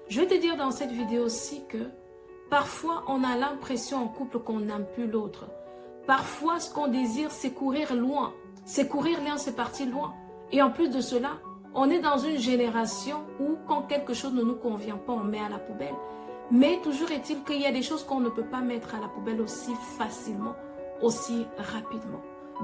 Je vais te dire dans cette vidéo aussi que parfois on a l'impression en couple qu'on n'aime plus l'autre. Parfois ce qu'on désire c'est courir loin. C'est courir loin, c'est partir loin. Et en plus de cela, on est dans une génération où quand quelque chose ne nous convient pas, on met à la poubelle. Mais toujours est-il qu'il y a des choses qu'on ne peut pas mettre à la poubelle aussi facilement, aussi rapidement.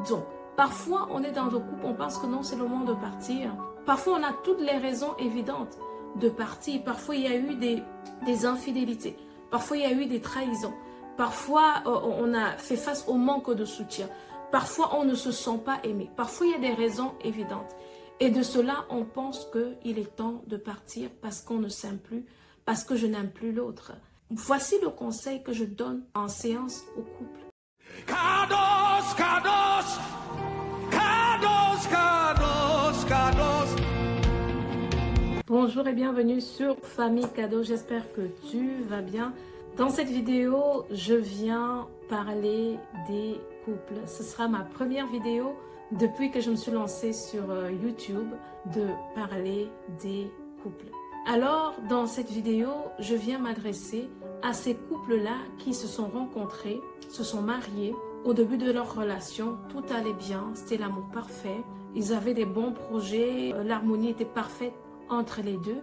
Donc, parfois on est dans le couple, on pense que non, c'est le moment de partir. Parfois on a toutes les raisons évidentes de partir. Parfois il y a eu des infidélités. Parfois il y a eu des trahisons. Parfois on a fait face au manque de soutien. Parfois on ne se sent pas aimé. Parfois il y a des raisons évidentes. Et de cela on pense qu'il est temps de partir parce qu'on ne s'aime plus, parce que je n'aime plus l'autre. Voici le conseil que je donne en séance au couple. Kados, kados, kados, kados, kados. Bonjour et bienvenue sur Famille Cadeau, j'espère que tu vas bien. Dans cette vidéo, je viens parler des couples. Ce sera ma première vidéo depuis que je me suis lancée sur YouTube de parler des couples. Alors, dans cette vidéo, je viens m'adresser à ces couples-là qui se sont rencontrés, se sont mariés. Au début de leur relation, tout allait bien, c'était l'amour parfait. Ils avaient des bons projets, l'harmonie était parfaite entre les deux.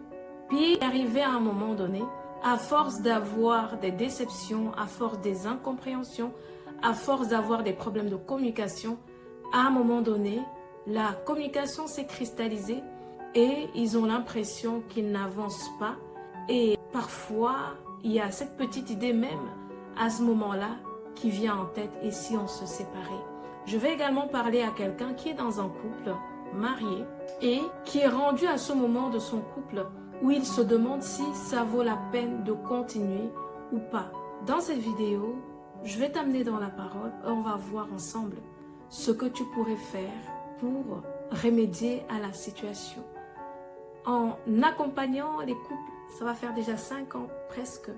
Puis, arrivé à un moment donné, à force d'avoir des déceptions, à force des incompréhensions, à force d'avoir des problèmes de communication, à un moment donné, la communication s'est cristallisée et ils ont l'impression qu'ils n'avancent pas. Et parfois, il y a cette petite idée même à ce moment-là qui vient en tête, et si on se séparait. Je vais également parler à quelqu'un qui est dans un couple marié et qui est rendu à ce moment de son couple où il se demande si ça vaut la peine de continuer ou pas. Dans cette vidéo, je vais t'amener dans la parole et on va voir ensemble ce que tu pourrais faire pour remédier à la situation. En accompagnant les couples, ça va faire déjà 5 ans presque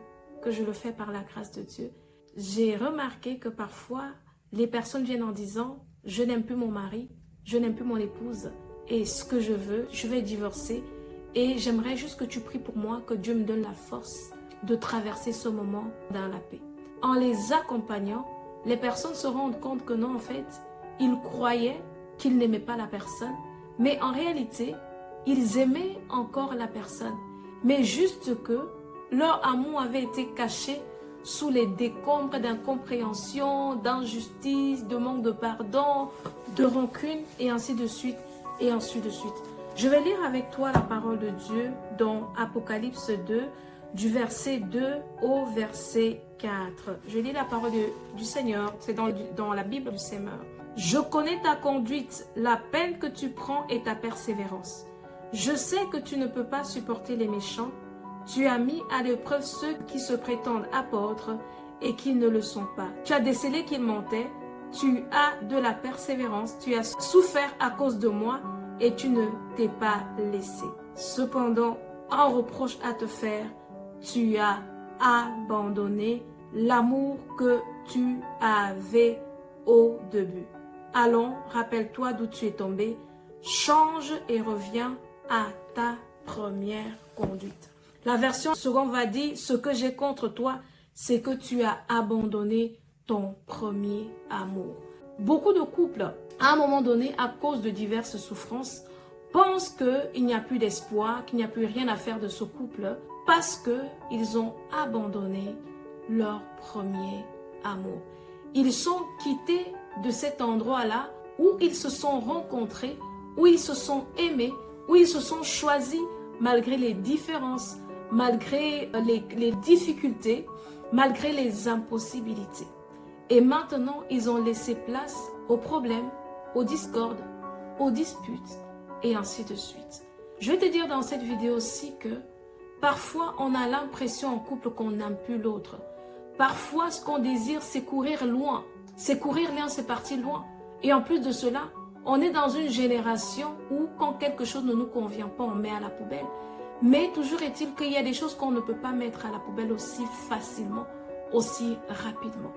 que je le fais par la grâce de Dieu. J'ai remarqué que parfois, les personnes viennent en disant « Je n'aime plus mon mari, je n'aime plus mon épouse et ce que je veux, je vais divorcer et j'aimerais juste que tu pries pour moi, que Dieu me donne la force de traverser ce moment dans la paix. » En les accompagnant, les personnes se rendent compte que non, en fait, ils croyaient qu'ils n'aimaient pas la personne, mais en réalité, ils aimaient encore la personne. Mais juste que leur amour avait été caché sous les décombres d'incompréhension, d'injustice, de manque de pardon, de rancune, et ainsi de suite, et ainsi de suite. Je vais lire avec toi la parole de Dieu dans Apocalypse 2, du verset 2 au verset 4. Je lis la parole du Seigneur, c'est dans la Bible du Seigneur. « Je connais ta conduite, la peine que tu prends et ta persévérance. Je sais que tu ne peux pas supporter les méchants. Tu as mis à l'épreuve ceux qui se prétendent apôtres et qui ne le sont pas. Tu as décelé qu'ils mentaient. Tu as de la persévérance. Tu as souffert à cause de moi et tu ne t'es pas laissé. Cependant, un reproche à te faire. Tu as abandonné l'amour que tu avais au début. Allons, rappelle-toi d'où tu es tombé. Change et reviens à ta première conduite. » La version seconde va dire, ce que j'ai contre toi, c'est que tu as abandonné ton premier amour. Beaucoup de couples, à un moment donné, à cause de diverses souffrances, pensent qu'il n'y a plus d'espoir, qu'il n'y a plus rien à faire de ce couple, parce qu'ils ont abandonné leur premier amour. Ils sont quittés de cet endroit-là où ils se sont rencontrés, où ils se sont aimés, où ils se sont choisis malgré les différences, malgré les difficultés, malgré les impossibilités. Et maintenant, ils ont laissé place aux problèmes, aux discordes, aux disputes, et ainsi de suite. Je vais te dire dans cette vidéo aussi que parfois, on a l'impression en couple qu'on n'aime plus l'autre. Parfois, ce qu'on désire, c'est courir loin. C'est courir loin, c'est partir loin. Et en plus de cela, on est dans une génération où quand quelque chose ne nous convient pas, on met à la poubelle. Mais toujours est-il qu'il y a des choses qu'on ne peut pas mettre à la poubelle aussi facilement, aussi rapidement.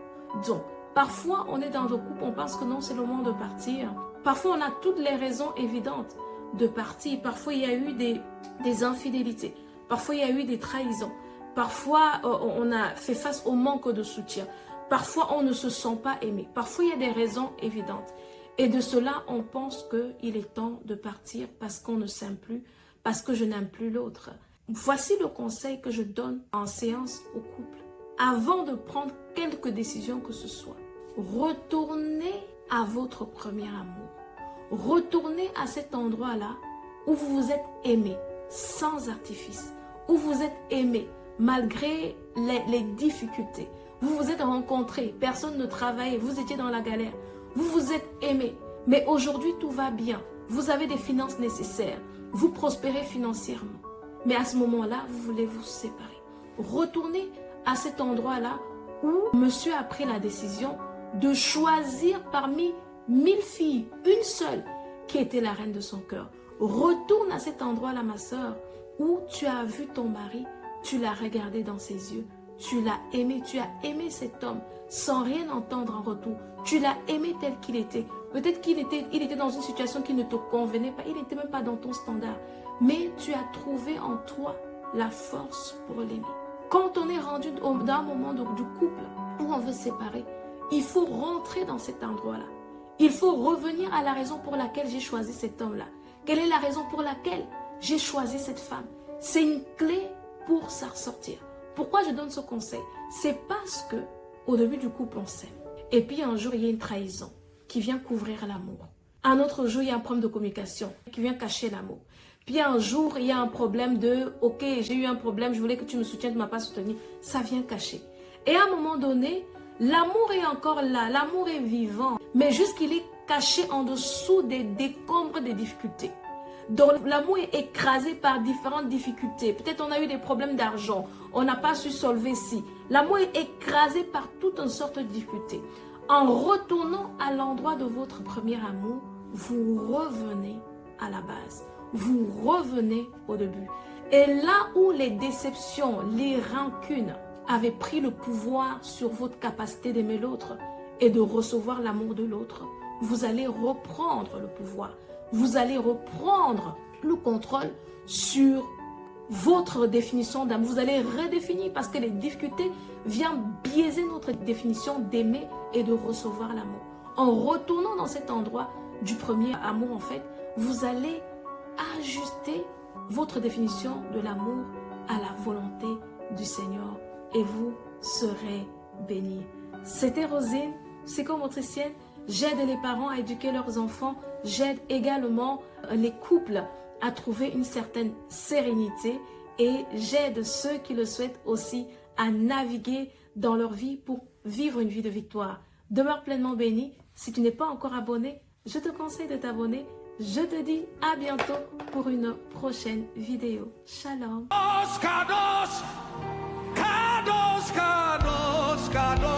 Donc, parfois, on est dans le couple, on pense que non, c'est le moment de partir. Parfois, on a toutes les raisons évidentes de partir. Parfois, il y a eu des infidélités. Parfois, il y a eu des trahisons. Parfois, on a fait face au manque de soutien. Parfois, on ne se sent pas aimé. Parfois, il y a des raisons évidentes. Et de cela, on pense qu'il est temps de partir parce qu'on ne s'aime plus, parce que je n'aime plus l'autre. Voici le conseil que je donne en séance au couple. Avant de prendre quelque décision que ce soit, retournez à votre premier amour. Retournez à cet endroit-là où vous vous êtes aimé, sans artifice, où vous êtes aimé, malgré les difficultés. Vous vous êtes rencontrés, personne ne travaillait, vous étiez dans la galère. Vous vous êtes aimé, mais aujourd'hui tout va bien. Vous avez des finances nécessaires, vous prospérez financièrement. Mais à ce moment-là, vous voulez vous séparer. Retournez à cet endroit-là où monsieur a pris la décision de choisir parmi 1000 filles, une seule qui était la reine de son cœur. Retourne à cet endroit-là, ma soeur, où tu as vu ton mari, tu l'as regardé dans ses yeux, tu l'as aimé, tu as aimé cet homme sans rien entendre en retour. Tu l'as aimé tel qu'il était. Peut-être qu'il était dans une situation qui ne te convenait pas, il n'était même pas dans ton standard. Mais tu as trouvé en toi la force pour l'aimer. Quand on est rendu dans un moment du couple où on veut se séparer, il faut rentrer dans cet endroit-là. Il faut revenir à la raison pour laquelle j'ai choisi cet homme-là. Quelle est la raison pour laquelle j'ai choisi cette femme? C'est une clé pour s'en sortir. Pourquoi je donne ce conseil? C'est parce que au début du couple, on s'aime. Et puis un jour, il y a une trahison qui vient couvrir l'amour. Un autre jour, il y a un problème de communication qui vient cacher l'amour. Puis un jour, il y a un problème de « Ok, j'ai eu un problème, je voulais que tu me soutiennes, tu ne m'as pas soutenu. » Ça vient cacher. Et à un moment donné, l'amour est encore là, l'amour est vivant, mais juste qu'il est caché en dessous des décombres des difficultés. Donc l'amour est écrasé par différentes difficultés. Peut-être on a eu des problèmes d'argent, on n'a pas su solver ci. L'amour est écrasé par toutes sortes de difficultés. En retournant à l'endroit de votre premier amour, vous revenez à la base. Vous revenez au début. Et là où les déceptions, les rancunes avaient pris le pouvoir sur votre capacité d'aimer l'autre et de recevoir l'amour de l'autre, vous allez reprendre le pouvoir. Vous allez reprendre le contrôle sur votre définition d'amour. Vous allez redéfinir parce que les difficultés viennent biaiser notre définition d'aimer et de recevoir l'amour. En retournant dans cet endroit du premier amour, en fait, vous allez ajuster votre définition de l'amour à la volonté du Seigneur et vous serez bénis. C'était Rosine, psychomotricienne. J'aide les parents à éduquer leurs enfants. J'aide également les couples à trouver une certaine sérénité et j'aide ceux qui le souhaitent aussi à naviguer dans leur vie pour vivre une vie de victoire. Demeure pleinement béni. Si tu n'es pas encore abonné, je te conseille de t'abonner. Je te dis à bientôt pour une prochaine vidéo. Shalom. Kados, kados, kados, kados.